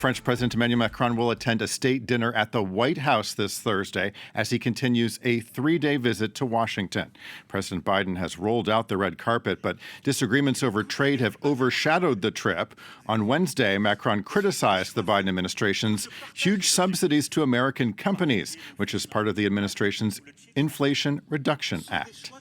French President Emmanuel Macron will attend a state dinner at the White House this Thursday as he continues a three-day visit to Washington. President Biden has rolled out the red carpet, but disagreements over trade have overshadowed the trip. On Wednesday, Macron criticized the Biden administration's huge subsidies to American companies, which is part of the administration's Inflation Reduction Act.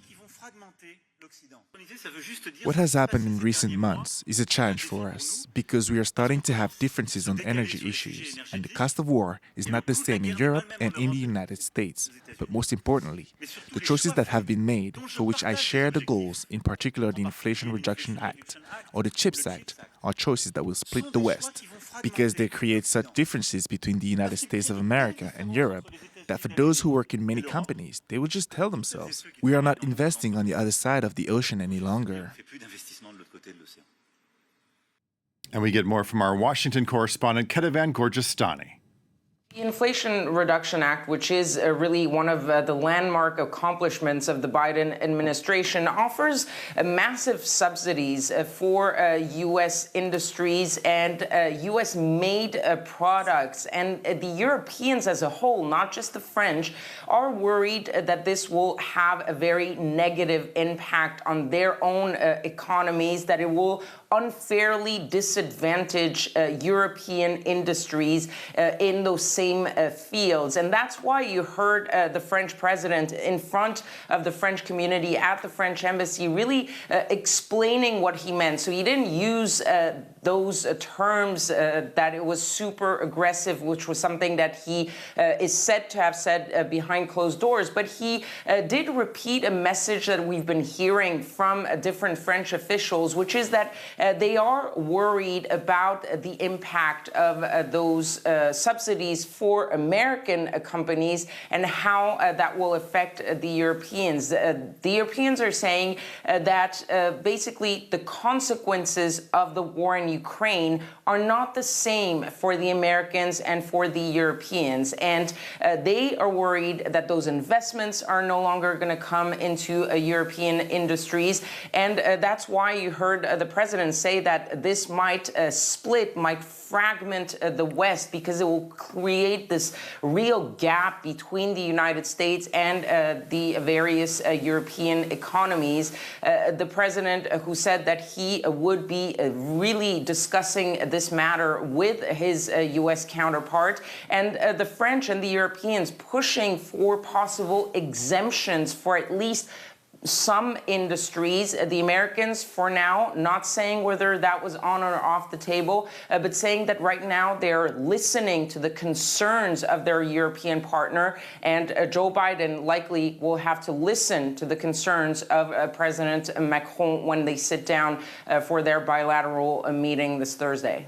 What has happened in recent months is a challenge for us because we are starting to have differences on energy issues, and the cost of war is not the same in Europe and in the United States. But most importantly, the choices that have been made, for which I share the goals, in particular the Inflation Reduction Act or the CHIPS Act, are choices that will split the West because they create such differences between the United States of America and Europe that for those who work in many companies, they would just tell themselves, we are not investing on the other side of the ocean any longer. And we get more from our Washington correspondent, Ketevan Gorgistani. The Inflation Reduction Act, which is really one of the landmark accomplishments of the Biden administration, offers massive subsidies for U.S. industries and U.S.-made products. And the Europeans as a whole, not just the French, are worried that this will have a very negative impact on their own economies, that it will unfairly disadvantage European industries in those same fields. And that's why you heard the French president in front of the French community at the French embassy really explaining what he meant. So he didn't use those terms that it was super aggressive, which was something that he is said to have said behind closed doors. But he did repeat a message that we've been hearing from different French officials, which is that they are worried about the impact of those subsidies for American companies and how that will affect the Europeans. The Europeans are saying that basically the consequences of the war in Ukraine are not the same for the Americans and for the Europeans. And they are worried that those investments are no longer going to come into European industries. And that's why you heard the president say that this might might fragment the West, because it will create this real gap between the United States and the various European economies. The president who said that he would be really discussing this matter with his U.S. counterpart, and the French and the Europeans pushing for possible exemptions for at least some industries. The Americans, for now, not saying whether that was on or off the table, but saying that right now they're listening to the concerns of their European partner, and Joe Biden likely will have to listen to the concerns of President Macron when they sit down for their bilateral meeting this Thursday.